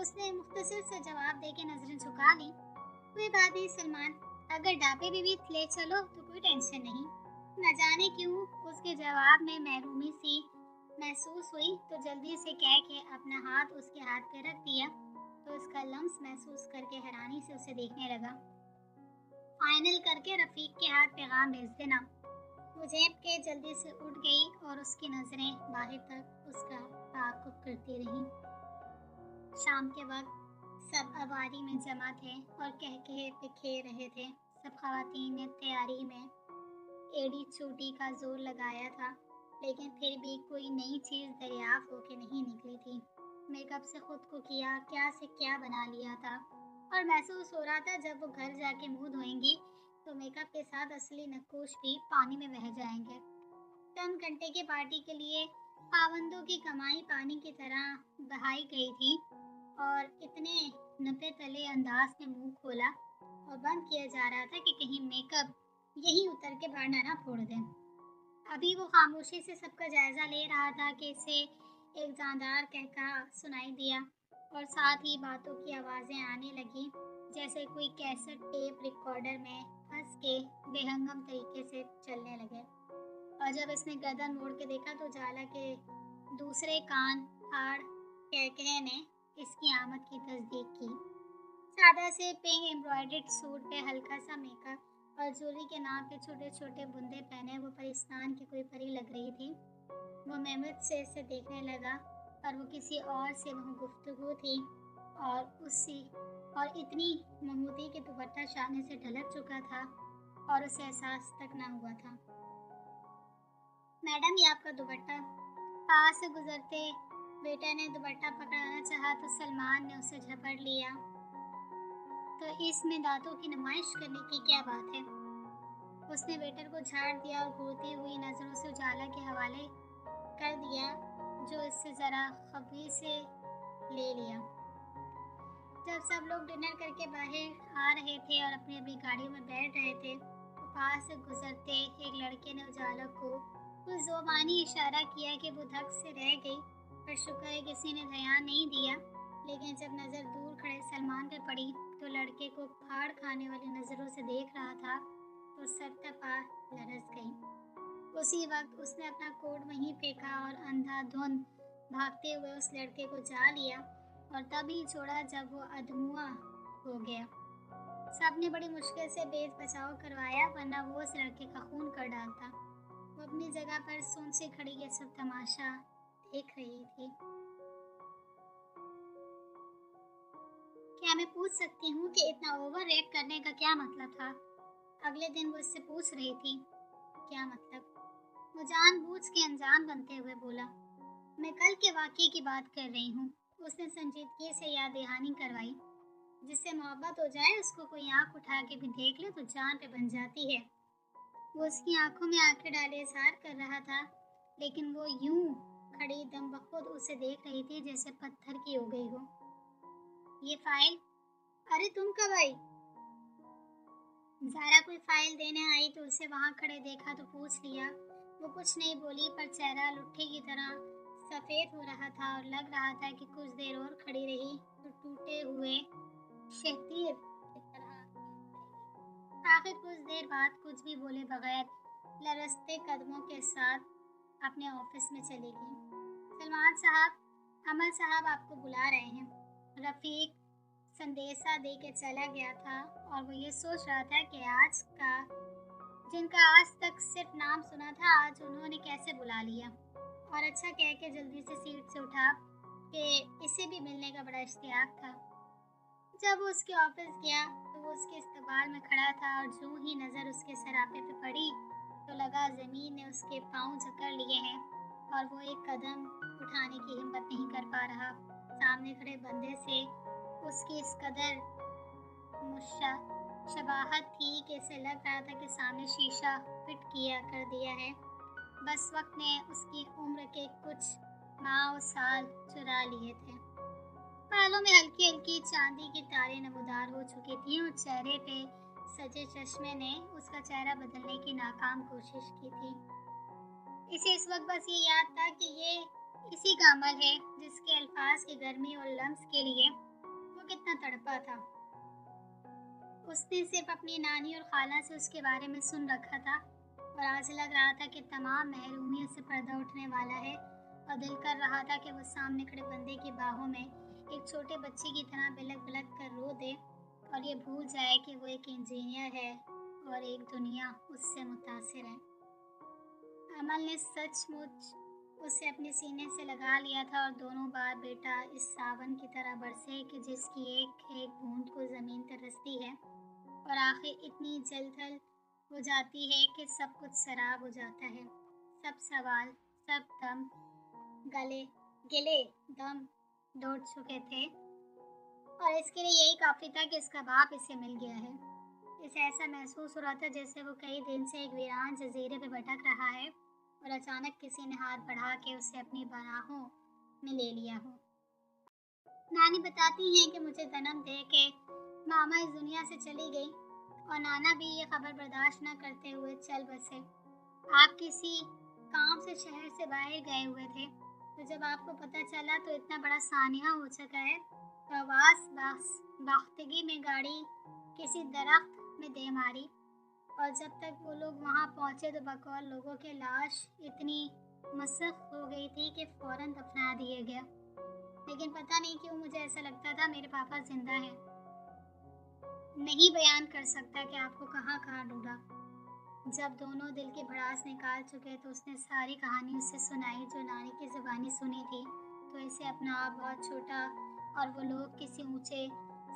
[SPEAKER 1] उसने मुख्तसर से जवाब देके नजरें झुका ली। कोई बात नहीं सलमान, अगर ढाबे भी ले चलो तो कोई टेंशन नहीं, न जाने क्यों उसके जवाब में महरूमी सी महसूस हुई, तो जल्दी से कह के अपना हाथ उसके हाथ पे रख दिया। तो उसका लम्स महसूस करके हैरानी से उसे देखने लगा। फाइनल करके रफीक के हाथ पैगाम भेज देना। वो जेब के जल्दी से उठ गई और उसकी नजरें बाहर तक उसका ताक़ुब करती रहीं। शाम के वक्त सब आबादी में जमा थे और कहके बिखेर रहे थे। सब खवातीन ने तैयारी में एड़ी चोटी का जोर लगाया था, लेकिन फिर भी कोई नई चीज़ दरियाफ्त होके नहीं निकली थी। मेकअप से खुद को किया क्या से क्या बना लिया था और महसूस हो रहा था जब वो घर जाके मुंह धोएंगी तो मेकअप के साथ असली नक्कोश भी पानी में बह जाएंगे। चंद घंटे की पार्टी के लिए पाबंदों की कमाई पानी की तरह बहाई गई थी और इतने नपे तले अंदाज में मुंह खोला और बंद किया जा रहा था कि कहीं मेकअप यही उतर के भांडा ना फोड़ दें। अभी वो खामोशी से सबका जायजा ले रहा था कि इसे एक जानदार कहका सुनाई दिया और साथ ही बातों की आवाज़ें आने लगी, जैसे कोई कैसेट टेप रिकॉर्डर में फंस के बेहंगम तरीके से चलने लगे। और जब इसने गर्दन मोड़ के देखा तो जाला के दूसरे कान फाड़ कहकहे ने इसकी आमद की तस्दीक की। सादा से पिंक एम्ब्रॉयडर्ड सूट पे हल्का सा मेकअप और चोली के नाम पे छोटे छोटे बुंदे पहने वो परिस्तान की कोई परी लग रही थी। वो मेहमत से इसे देखने लगा, पर वो किसी और से वहाँ गुफ्तगू थी और इतनी महमूदी के दुपट्टा शाने से ढलक चुका था और उसे एहसास तक ना हुआ था। मैडम, ये आपका दुपट्टा। पास से गुजरते बेटा ने दुपट्टा पकड़ाना चाहा तो सलमान ने उसे झपट लिया। तो इसमें दांतों की नुमाइश करने की क्या बात है? उसने वेटर को झाड़ दिया और घूरती हुई नजरों से उजाला के हवाले कर दिया, जो इससे जरा खबरी से ले लिया। जब सब लोग डिनर करके बाहर आ रहे थे और अपनी अपनी गाड़ियों में बैठ रहे थे तो पास से गुजरते एक लड़के ने उजाला को कुछ ज़ुबानी इशारा किया कि वो धक से रह गई, पर शुक्र है किसी ने ध्यान नहीं दिया। लेकिन जब नज़र दूर खड़े सलमान पे पड़ी तो लड़के को फाड़ खाने वाली नज़रों से देख रहा था तो सरतपा लरस गई। उसी वक्त उसने अपना कोट वहीं फेंका और अंधाधुंध भागते हुए उस लड़के को जा लिया और तभी छोड़ा जब वो अधमुआ हो गया। सबने बड़ी मुश्किल से बेच बचाव करवाया, वरना वो उस लड़के का खून कर डालता। वो अपनी जगह पर सुन से खड़ी ये सब तमाशा देख रही थी। क्या मैं पूछ सकती हूँ कि इतना ओवर रिएक्ट करने का क्या मतलब था? अगले दिन वो इससे पूछ रही थी, क्या मतलब? वो जानबूझ के अनजान बनते हुए बोला, मैं कल के वाक़ये की बात कर रही हूँ। उसने संजीदगी से याद दहानी करवाई। जिससे मोहब्बत हो जाए उसको कोई आँख उठा के भी देख ले तो जान पे बन जाती है। वो उसकी आंखों में आंखें डाले इज़हार कर रहा था, लेकिन वो यूं खड़ी दम बखुद उसे देख रही थी जैसे पत्थर की हो गई हो। ये फाइल? अरे तुम कब आई? ज़ारा कोई फाइल देने आई तो उसे वहाँ खड़े देखा तो पूछ लिया। वो कुछ नहीं बोली, पर चेहरा लुट्ठे की तरह सफ़ेद हो रहा था और लग रहा था कि कुछ देर और खड़ी रही तो टूटे हुए शहतीर की तरह आखिर कुछ देर बाद कुछ भी बोले बगैर लरसते कदमों के साथ अपने ऑफिस में चली गई। सलमान साहब, अमल साहब आपको बुला रहे हैं। रफ़ीक संदेशा दे के चला गया था और वो ये सोच रहा था कि आज का जिनका आज तक सिर्फ नाम सुना था, आज उन्होंने कैसे बुला लिया। और अच्छा कह के जल्दी से सीट से उठा कि इसे भी मिलने का बड़ा इश्तियाक था। जब वो उसके ऑफिस गया तो वो उसके इस्तकबाल में खड़ा था और जो ही नज़र उसके सरापे पे पड़ी तो लगा ज़मीन ने उसके पाँव जकड़ लिए हैं और वो एक कदम उठाने की हिम्मत नहीं कर पा रहा। सामने खड़े बंदे से उसकी इस कदर शबाहत थी कि इसे लग रहा था कि सामने शीशा फिट किया कर दिया है। बस वक्त ने उसकी उम्र के कुछ माह और साल चुरा लिए थे। बालों में हल्की हल्की चांदी की तारें नमूदार हो चुकी थी और चेहरे पे सजे चश्मे ने उसका चेहरा बदलने की नाकाम कोशिश की थी। इसे इस वक्त बस ये याद था कि ये इसी का अमल है जिसके अल्फाज की गर्मी और लम्स के लिए वो कितना तड़पा था। उसने सिर्फ अपनी नानी और खाला से उसके बारे में सुन रखा था और आज लग रहा था कि तमाम महरूमियों से पर्दा उठने वाला है और दिल कर रहा था कि वो सामने खड़े बंदे की बाहों में एक छोटे बच्चे की तरह बिलक बिलक कर रो दे और ये भूल जाए कि वो एक इंजीनियर है और एक दुनिया उससे मुतासिर है। अमल ने सचमुच उसे अपने सीने से लगा लिया था और दोनों बार बेटा इस सावन की तरह बरसे कि जिसकी एक एक बूंद को ज़मीन तरसती है और आखिर इतनी जलथल हो जाती है कि सब कुछ शराब हो जाता है। सब सवाल, सब दम गिले दम दौड़ चुके थे और इसके लिए यही काफ़ी था कि इसका बाप इसे मिल गया है। इसे ऐसा महसूस हो रहा था जैसे वो कई दिन से एक वीरान जजीरे पे भटक रहा है और अचानक किसी ने हाथ बढ़ा के उसे अपनी बाहों में ले लिया हो। नानी बताती हैं कि मुझे जन्म दे के मामा इस दुनिया से चली गई और नाना भी ये खबर बर्दाश्त न करते हुए चल बसे। आप किसी काम से शहर से बाहर गए हुए थे, तो जब आपको पता चला तो इतना बड़ा सानिया हो चुका है तो आवाज़ बाख्तगी में गाड़ी किसी दरख्त में दे मारी और जब तक वो लोग वहाँ पहुँचे तो बकौल लोगों के लाश इतनी मसख हो गई थी कि फौरन दफना दिया गया। लेकिन पता नहीं क्यों मुझे ऐसा लगता था मेरे पापा जिंदा हैं। नहीं बयान कर सकता कि आपको कहाँ कहाँ ढूंढा। जब दोनों दिल की भड़ास निकाल चुके तो उसने सारी कहानी उससे सुनाई जो नानी की ज़ुबानी सुनी थी। तो इसे अपना आप बहुत छोटा और वो लोग किसी ऊंचे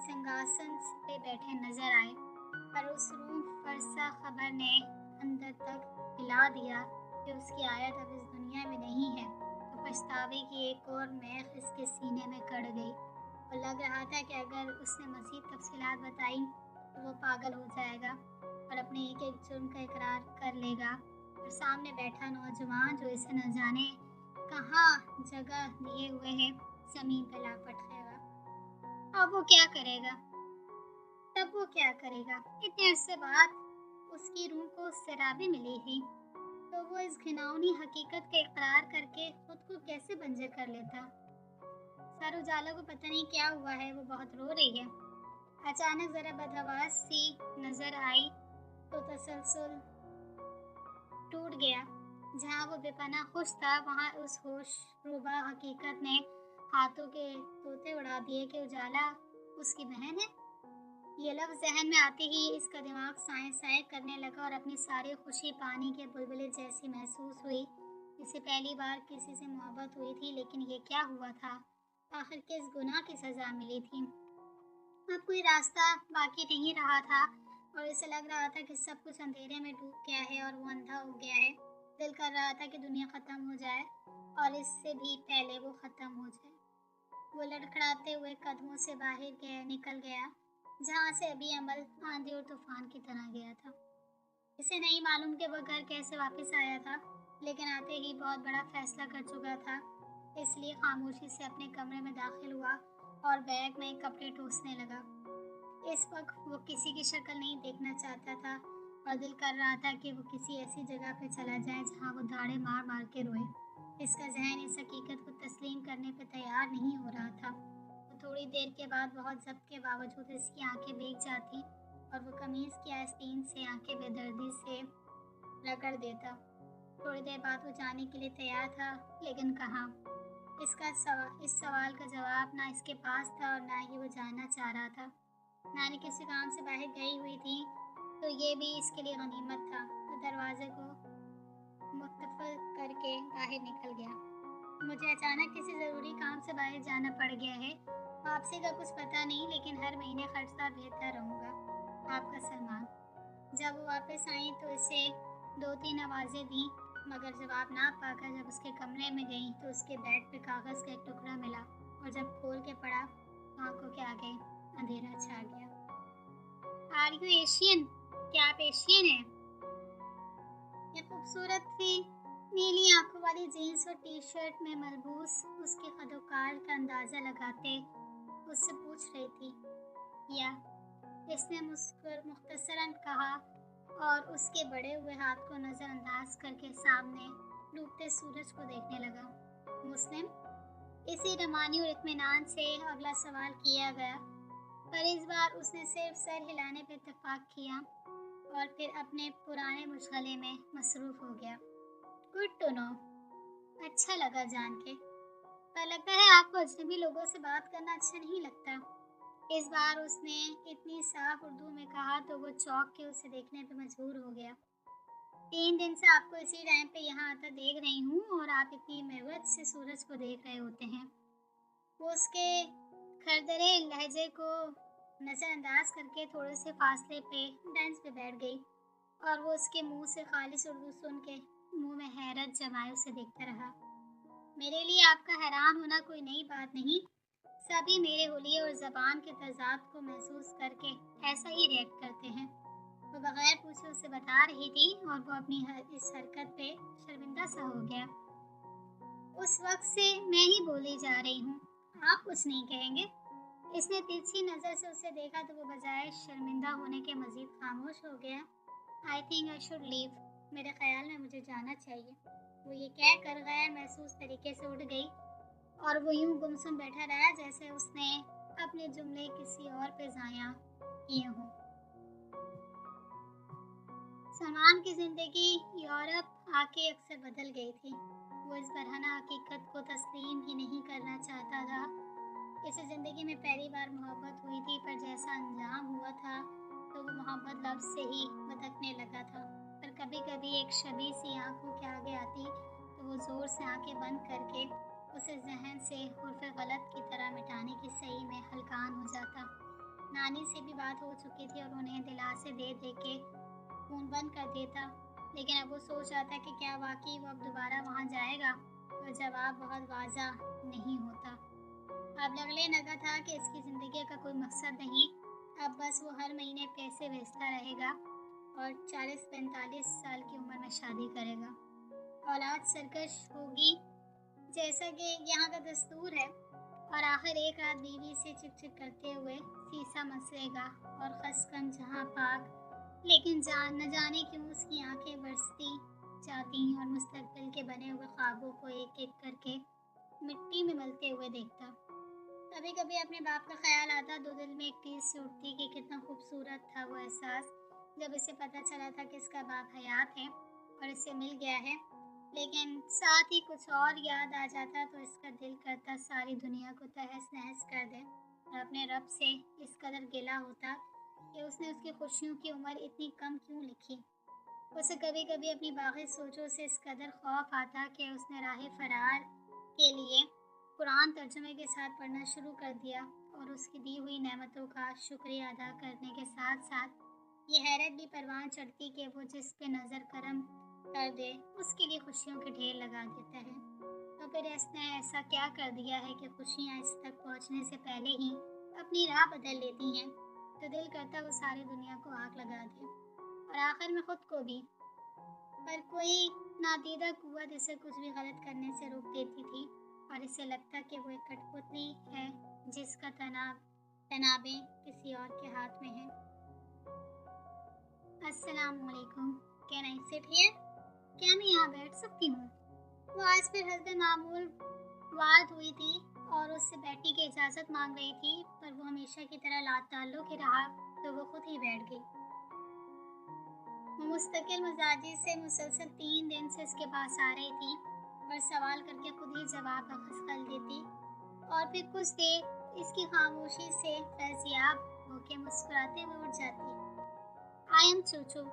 [SPEAKER 1] सिंहासन पे बैठे नजर आए, पर उस रूह फरसा खबर ने अंदर तक हिला दिया कि उसकी आयत अब इस दुनिया में नहीं है। तो पछतावे की एक और मैख इसके सीने में कड़ गई और लग रहा था कि अगर उसने मज़ीद तफसीलात बताई तो वो पागल हो जाएगा और अपने एक एक जुर्म का इकरार कर लेगा और सामने बैठा नौजवान जो इसे न जाने कहाँ जगह दिए हुए है ज़मीन पर लापट रहेगा। अब वो क्या करेगा? तब वो क्या करेगा? इतने अरसे बाद उसकी रूह को शराबी मिली थी, तो वो इस घिनौनी हकीकत का इकरार करके खुद को कैसे बंजर कर लेता? सर उजाला को पता नहीं क्या हुआ है, वो बहुत रो रही है। अचानक जरा बदहवास सी नजर आई तो तसलसल टूट गया। जहाँ वो बेपनाह खुश था वहाँ उस होशरुबा हकीकत ने हाथों के तोते उड़ा दिए कि उजाला उसकी बहन है। ये लफ्ज़ जहन में आते ही इसका दिमाग साए साए करने लगा और अपनी सारी खुशी पानी के बुलबुले जैसी महसूस हुई। इसे पहली बार किसी से मोहब्बत हुई थी, लेकिन ये क्या हुआ था? आखिर किस गुनाह की सज़ा मिली थी? अब कोई रास्ता बाकी नहीं रहा था और इसे लग रहा था कि सब कुछ अंधेरे में डूब गया है और वो अंधा हो गया है। दिल कर रहा था कि दुनिया ख़त्म हो जाए और इससे भी पहले वो ख़त्म हो जाए। वो लड़खड़ाते हुए कदमों से बाहर निकल गया, जहाँ से अभी अमल आंधी और तूफान की तरह गया था। इसे नहीं मालूम कि वह घर कैसे वापस आया था, लेकिन आते ही बहुत बड़ा फैसला कर चुका था, इसलिए खामोशी से अपने कमरे में दाखिल हुआ और बैग में कपड़े ठूंसने लगा। इस वक्त वो किसी की शक्ल नहीं देखना चाहता था और दिल कर रहा था कि वो किसी ऐसी जगह पे चला जाए जहाँ वो दाड़े मार मार के रोए। इसका जहन इस हकीकत को तस्लीम करने पे तैयार नहीं हो रहा था। वो थोड़ी देर के बाद बहुत जब्त के बावजूद इसकी आंखें भीग जाती और वो कमीज़ की आस्तीन से आंखें बेदर्दी से रगड़ देता। थोड़ी देर बाद वो जाने के लिए तैयार था, लेकिन कहाँ? इस सवाल का जवाब ना इसके पास था और ना ही वो जानना चाह रहा था। नानी किसी काम से बाहर गई हुई थी, तो ये भी इसके लिए गनीमत था। वो दरवाजे को मुत्तफ़िल करके बाहर निकल गया। मुझे अचानक किसी ज़रूरी काम से बाहर जाना पड़ गया है। वापसी का कुछ पता नहीं, लेकिन हर महीने खर्चा बेहतर रहूँगा। आपका सलमान। जब वो वापस आई तो इसे 2-3 आवाज़ें दी, मगर जवाब ना पाकर जब उसके कमरे में गई तो उसके बेड पे कागज़ का एक टुकड़ा मिला और जब खोल के पढ़ा तो आंखों के आगे अंधेरा छा गया। Are you Asian? क्या आप एशियन हैं? ये खूबसूरत सी नीली आंखों वाली जीन्स और टी शर्ट में मलबूस उसके कदोकार का अंदाज़ा लगाते उससे पूछ रही थी। या इसने मुख्तसरन कहा और उसके बढ़े हुए हाथ को नज़रअंदाज करके सामने डूबते सूरज को देखने लगा। मुस्लिम? इसी रमानी और इत्मीनान से अगला सवाल किया गया, पर इस बार उसने सिर्फ सर हिलाने पर इत्तेफाक किया और फिर अपने पुराने मुश्किल में मसरूफ़ हो गया। गुड टू नो, अच्छा लगा जान के। पर लगता है आपको अजनबी लोगों से बात करना अच्छा नहीं लगता। इस बार उसने इतनी साफ उर्दू में कहा तो वो चौंक के उसे देखने पे मजबूर हो गया। 3 दिन से आपको इसी टाइम पे यहाँ आता देख रही हूँ और आप इतनी मेहनत से सूरज को देख रहे होते हैं। वो उसके खरदरे लहजे को नज़रअंदाज करके थोड़े से फासले पे बेंच पे बैठ गई और वो उसके मुंह से खालिस उर्दू सुन के मुंह में हैरत जमाए उसे देखता रहा। मेरे लिए आपका हैरान होना कोई नई बात नहीं। सभी मेरे हुलिये और ज़बान के तज़ाद को महसूस करके ऐसा ही रिएक्ट करते हैं। वो बगैर पूछे उसे बता रही थी और वो अपनी इस हरकत पे शर्मिंदा सा हो गया। उस वक्त से मैं ही बोली जा रही हूँ, आप कुछ नहीं कहेंगे? इसने तिरछी नज़र से उसे देखा तो वो बजाय शर्मिंदा होने के मजीद खामोश हो गया। I think I should leave, मेरे ख्याल में मुझे जाना चाहिए। वो ये कह कर गैर महसूस तरीके से उठ गई और वो यूं गुमसुम बैठा रहा जैसे उसने अपने जुमले किसी और पे ज़ाया किए हों। सलमान की ज़िंदगी यूरोप आके अक्सर बदल गई थी। वो इस बरहना हकीकत को तस्लीम ही नहीं करना चाहता था। इसे ज़िंदगी में पहली बार मोहब्बत हुई थी, पर जैसा अंजाम हुआ था तो वो मोहब्बत लफ्ज़ से ही भटकने लगा था। पर कभी कभी एक शबी सी आंखों के आगे आती तो वो ज़ोर से आंखें बंद करके उसे जहन से उर्फ़ गलत की तरह मिटाने की सही में हलकान हो जाता। नानी से भी बात हो चुकी थी और उन्हें दिलासे दे दे के फ़ोन बंद कर देता, लेकिन अब वो सोच रहा था कि क्या वाकई वो अब दोबारा वहाँ जाएगा। तो जवाब बहुत वाज़ा नहीं होता। अब लगने लगा था कि इसकी ज़िंदगी का कोई मकसद नहीं। अब बस वो हर महीने पैसे भेजता रहेगा और 40-45 साल की उम्र में शादी करेगा। औलाद सरकश होगी जैसा कि यहाँ का दस्तूर है, और आखिर एक रात बीवी से चिक चिक करते हुए सीसा मसलेगा और खसकन जहाँ पाक, लेकिन न जाने क्यों उसकी आंखें बरसती जाती हैं और मुस्तकबिल के बने हुए ख्वाबों को एक एक करके मिट्टी में मिलते हुए देखता। कभी कभी अपने बाप का ख्याल आता तो दिल में एक टीस सी उठती कि कितना खूबसूरत था वो एहसास जब इसे पता चला था कि इसका बाप हयात है और इसे मिल गया है। लेकिन साथ ही कुछ और याद आ जाता तो इसका दिल करता सारी दुनिया को तहस नहस कर दे और अपने रब से इस कदर गिला होता कि उसने उसकी खुशियों की उम्र इतनी कम क्यों लिखी। उसे कभी कभी अपनी बागी सोचों से इस कदर खौफ आता कि उसने राह फरार के लिए कुरान तर्जुमे के साथ पढ़ना शुरू कर दिया और उसकी दी हुई नेमतों का शुक्रिया अदा करने के साथ साथ ये हैरत भी परवान चढ़ती कि वो जिस पे नज़र करम कर दे उसके लिए खुशियों के ढेर लगा देता है। तो फिर इसने ऐसा क्या कर दिया है कि खुशियाँ इस तक पहुँचने से पहले ही अपनी राह बदल लेती हैं। तो दिल करता वो सारी दुनिया को आग लगा दे और आखिर में खुद को भी, पर कोई नादीदा कुव्वत इसे कुछ भी गलत करने से रोक देती थी और इसे लगता कि वो एक कठपुतली है जिसका तनाबे किसी और के हाथ में है। अस्सलामुअलैकुम, कैन आई सिट हियर? क्या मैं यहाँ बैठ सकती हूँ? वो आज फिर हस्बे मामूल वाद हुई थी और उससे बैठने की इजाज़त मांग रही थी, पर वो हमेशा की तरह लाताल्लुक़ ही रहा तो वो खुद ही बैठ गई। वो मुस्तकिल मिजाजी से मुसलसल 3 दिन से इसके पास आ रही थी और सवाल करके खुद ही जवाब अखज़ कर देती और फिर कुछ देर इसकी खामोशी से फैज़याब होकर मुस्कुराते हुए उठ जाती। I am Chuchu.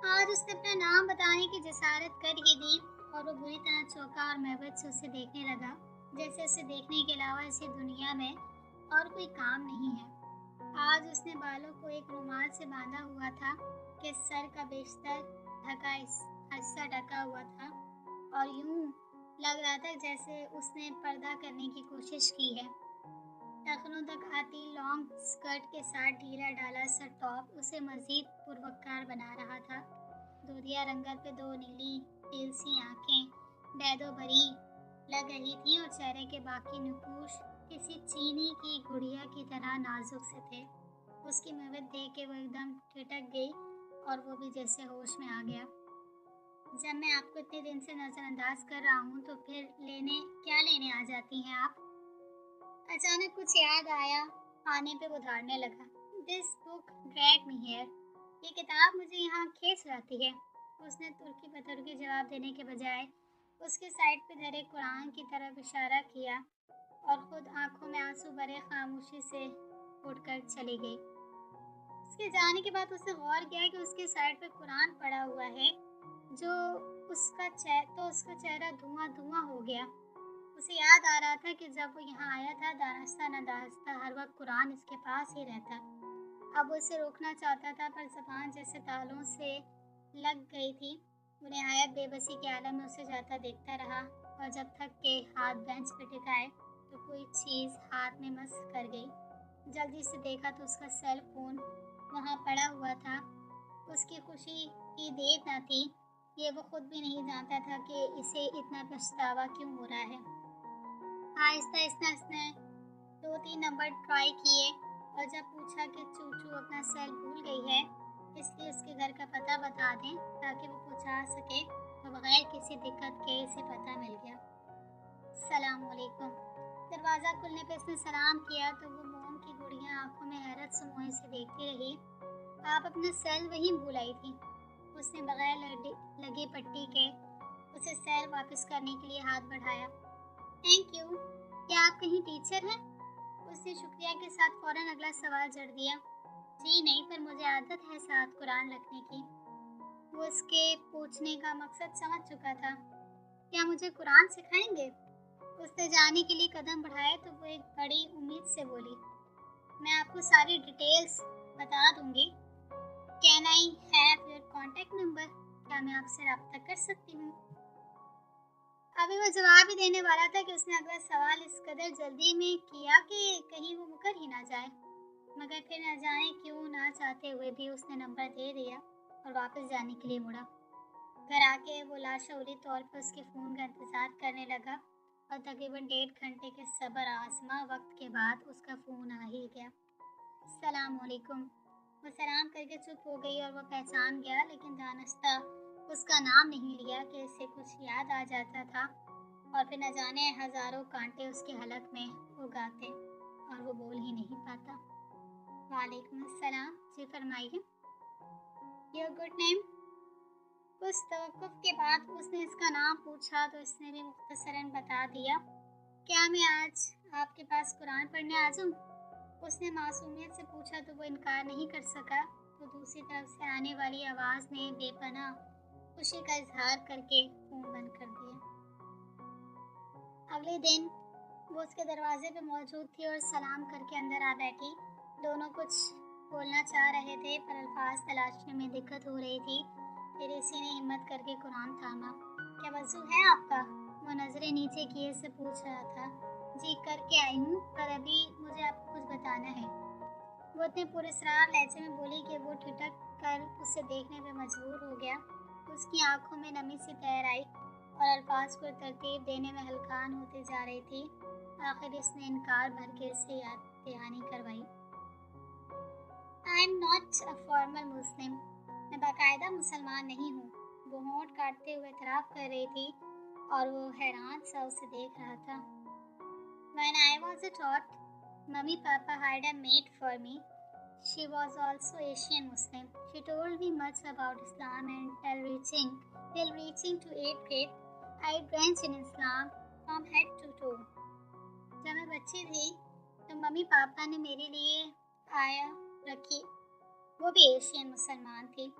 [SPEAKER 1] आज उसने अपना नाम बताने की जसारत कर ही दी और वो बुरी तरह चौंका और महबत से उसे देखने लगा जैसे उसे देखने के अलावा इसी दुनिया में और कोई काम नहीं है। आज उसने बालों को एक रुमाल से बांधा हुआ था कि सर का बेशतर हिस्सा ढका हुआ था और यूं लग रहा था जैसे उसने पर्दा करने की कोशिश की है। टखनों तक आती लॉन्ग स्कर्ट के साथ ढीला डाला सा टॉप उसे मजीद पुरवक्कार बना रहा था। दूधिया रंगत पे 2 नीली तिल सी आँखें बैदो भरी लग रही थी और चेहरे के बाकी नुकूश किसी चीनी की गुड़िया की तरह नाजुक से थे। उसकी महबत देख के वो एकदम ठिठक गई और वो भी जैसे होश में आ गया। जब मैं आपको इतने दिन से नज़रअंदाज कर रहा हूँ तो फिर क्या लेने आ जाती हैं आप? अचानक कुछ याद आया, आने पे वो धाड़ने लगा। This book drag me here. ये किताब मुझे यहाँ खींच लाती है। उसने तुर्की बतुर्की जवाब देने के बजाय उसके साइड पे धरे कुरान की तरफ इशारा किया और खुद आंखों में आंसू भरे खामोशी से उठकर चली गई। उसके जाने के बाद उसे गौर किया कि उसके साइड पे कुरान पड़ा हुआ है, जो उसका चेहरा धुआं धुआं हो गया। उसे याद आ रहा था कि जब वो यहाँ आया था, दानस्ता न दानस्ता हर वक्त कुरान इसके पास ही रहता। अब वो उसे रोकना चाहता था, पर ज़बान जैसे तालों से लग गई थी। वो नहायत बेबसी के आलम में उसे जाता देखता रहा, और जब थक के हाथ बेंच पे टिकाए तो कोई चीज़ हाथ में मस कर गई। जल्दी से देखा तो उसका सेल फोन वहाँ पड़ा हुआ था। उसकी खुशी की देर न थी, ये वो खुद भी नहीं जानता था कि इसे इतना पछतावा क्यों हो रहा है। आहिस्ता आहिस्ता उसने 2-3 नंबर ट्राई किए, और जब पूछा कि चूचू अपना सेल भूल गई है, इसलिए उसके घर का पता बता दें ताकि वो पहुँचा सके, तो बगैर किसी दिक्कत के इसे पता मिल गया। सलाम वालेकुम। दरवाज़ा खुलने पे उसने सलाम किया तो वो मोम की गुड़ियाँ आंखों में हैरत समोए से देखती रही। आप अपना सेल वहीं भूल आई थी। उसने बगैर लगी पट्टी के उसे सेल वापस करने के लिए हाथ बढ़ाया। Thank you. क्या आप कहीं टीचर हैं? उसने शुक्रिया के साथ फौरन अगला सवाल जड़ दिया। जी नहीं, पर मुझे आदत है साथ कुरान रखने की। वो उसके पूछने का मकसद समझ चुका था। क्या मुझे कुरान सिखाएंगे? उसने जाने के लिए कदम बढ़ाए तो वो एक बड़ी उम्मीद से बोली, मैं आपको सारी डिटेल्स बता दूंगी। Can I have your contact number? क्या मैं आपसे रब्ता कर सकती हूँ? अभी वो जवाब ही देने वाला था कि उसने अगला सवाल इस कदर जल्दी में किया कि कहीं वो मुकर ही ना जाए, मगर फिर न जाने क्यों ना चाहते हुए भी उसने नंबर दे दिया और वापस जाने के लिए मुड़ा। घर आके वो लाशऊरी तौर पर उसके फ़ोन का इंतज़ार करने लगा, और तकरीबन 1.5 घंटे के सब्र आज़मा वक्त के बाद उसका फ़ोन आ ही गया। सलाम वालेकुम। वो सलाम करके चुप हो गई और वो पहचान गया, लेकिन दानस्ता उसका नाम नहीं लिया कि इसे कुछ याद आ जाता था, और फिर न जाने हज़ारों कांटे उसके हलक में उगाते और वो बोल ही नहीं पाता। वालेकुम अस्सलाम। जी फरमाइए। Your good name? कुछ तवक्कुफ के बाद उसने इसका नाम पूछा तो इसने भी मुख्तसरन बता दिया। क्या मैं आज आपके पास कुरान पढ़ने आ जाऊँ? उसने मासूमियत से पूछा तो वो इनकार नहीं कर सका, तो दूसरी तरफ से आने वाली आवाज़ ने बेपनाह खुशी का इजहार करके फ़ोन बंद कर दिया। अगले दिन वो उसके दरवाजे पे मौजूद थी और सलाम करके अंदर आ बैठी। दोनों कुछ बोलना चाह रहे थे, पर अल्फाज तलाशने में दिक्कत हो रही थी। फिर इसी ने हिम्मत करके कुरान थामा। क्या वज़ू है आपका? वो नज़रें नीचे किए से पूछ रहा था। जी करके आई हूँ, पर अभी मुझे आपको कुछ बताना है। वो इतने पुरस्कार लहजे में बोली कि वो ठिठक कर उसे देखने पे मजबूर हो गया। उसकी आंखों में नमी सी तैर आई और अल्फाज को तरतीब देने में हलकान होती जा रही थी। आखिर इसने इनकार भर के इसे याद दहानी करवाई। I am not a formal Muslim. मैं बाकायदा मुसलमान नहीं हूँ। वो होंठ काटते हुए इतराफ़ कर रही थी और वो हैरान सा उसे देख रहा था। When I was a tot, Mummy Papa hired a maid for me. She was also Asian Muslim. She told me much about Islam, and till reaching to 8th grade, I drenched in Islam from head to toe. जब मैं बच्ची थी तो mummy papa ने मेरे लिए आया रखी। वो भी एशियन मुसलमान थी।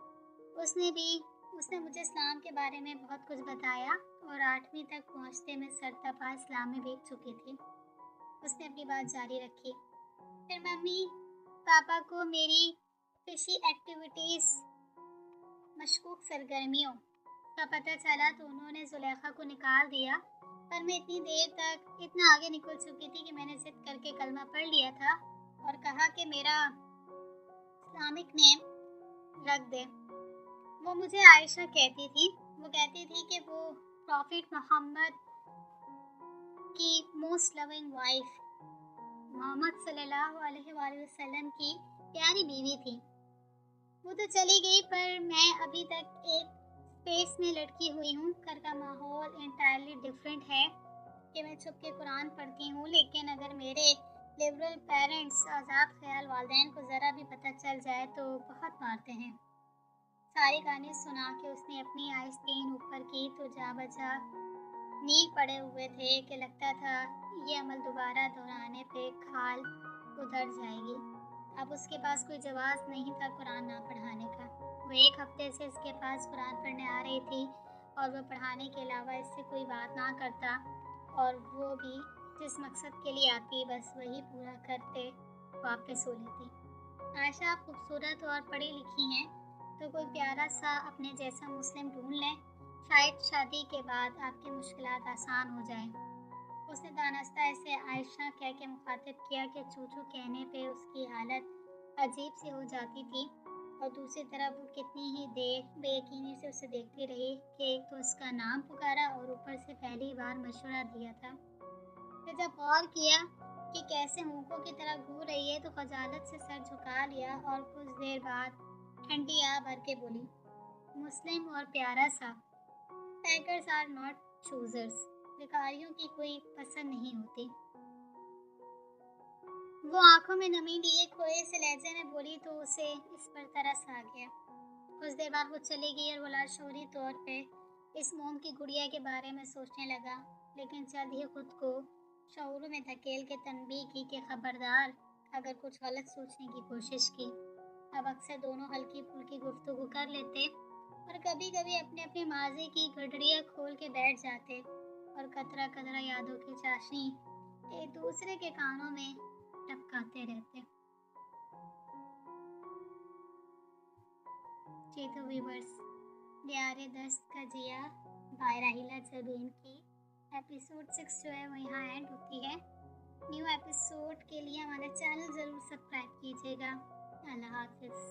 [SPEAKER 1] उसने मुझे इस्लाम के बारे में बहुत कुछ बताया और 8वीं तक पहुँचते मैं सरतपा इस्लाम में देख चुकी थी। उसने अपनी बात जारी रखी। फिर मम्मी पापा को मेरी फिशी एक्टिविटीज़, मशकूक सरगर्मियों का पता चला तो उन्होंने जुलेखा को निकाल दिया, पर मैं इतनी देर तक इतना आगे निकल चुकी थी कि मैंने जिद करके कलमा पढ़ लिया था और कहा कि मेरा इस्लामिक नेम रख दे। वो मुझे आयशा कहती थी। वो कहती थी कि वो प्रॉफिट मोहम्मद की मोस्ट लविंग वाइफ, मोहम्मद सल्लल्लाहु अलैहि वसल्लम की प्यारी बीवी थी। वो तो चली गई, पर मैं अभी तक एक स्पेस में लटकी हुई हूँ। घर का माहौल इंटायरली डिफरेंट है कि मैं छुप के कुरान पढ़ती हूँ, लेकिन अगर मेरे लिबरल पेरेंट्स आज़ाद ख्याल वालिदैन को ज़रा भी पता चल जाए तो बहुत मारते हैं। सारे गाने सुना के उसने अपनी आस्तीन ऊपर की तो जा बजा नील पड़े हुए थे कि लगता था ये अमल दोबारा दोहराने पे खाल उधर जाएगी। अब उसके पास कोई जवाब नहीं था कुरान ना पढ़ाने का। वो 1 हफ्ते से इसके पास कुरान पढ़ने आ रही थी और वो पढ़ाने के अलावा इससे कोई बात ना करता, और वो भी जिस मकसद के लिए आती बस वही पूरा करते वापस हो लेती। आयशा, आप खूबसूरत और पढ़ी लिखी हैं, तो कोई प्यारा सा अपने जैसा मुस्लिम ढूंढ लें, शायद शादी के बाद आपकी मुश्किलात आसान हो जाए। उसने दानस्ता ऐसे आयशा कह के मुखातिब किया कि चूचू कहने पे उसकी हालत अजीब सी हो जाती थी, और दूसरी तरफ वो कितनी ही देर बेयकीनी से उसे देखती रही कि एक तो उसका नाम पुकारा और ऊपर से पहली बार मशवरा दिया था। फिर जब गौर किया कि कैसे मूकों की तरह घूर रही है तो खजालत से सर झुका लिया और कुछ देर बाद ठंडी आ भर के बोली, मुस्लिम और प्यारा सा, बेगर्स आर नॉट चूजर्स। भिखारियों की कोई पसंद नहीं होती। वो आंखों में नमी लिए खोए से लहजे में बोली तो उसे इस पर तरस आ गया। कुछ देर बाद वो चली गई और वो लाशौरी तौर पे इस मोम की गुड़िया के बारे में सोचने लगा, लेकिन जल्द ही खुद को शऊर में धकेल के तनबीह की कि खबरदार अगर कुछ गलत सोचने की कोशिश की। अब अक्सर दोनों हल्की फुल्की गुफ्तगू कर लेते और कभी कभी अपने अपने माजी की गडरियाँ खोल के बैठ जाते और कतरा कतरा यादों की चाशनी एक दूसरे के कानों में टपकाते रहते। जी तो व्यूवर्स, दियारे दस्त का जिया बाय राहिला जबीन की एपिसोड 6 जो है वो यहाँ एंड होती है। न्यू एपिसोड के लिए हमारा चैनल ज़रूर सब्सक्राइब कीजिएगा। अल्लाह हाफिज़।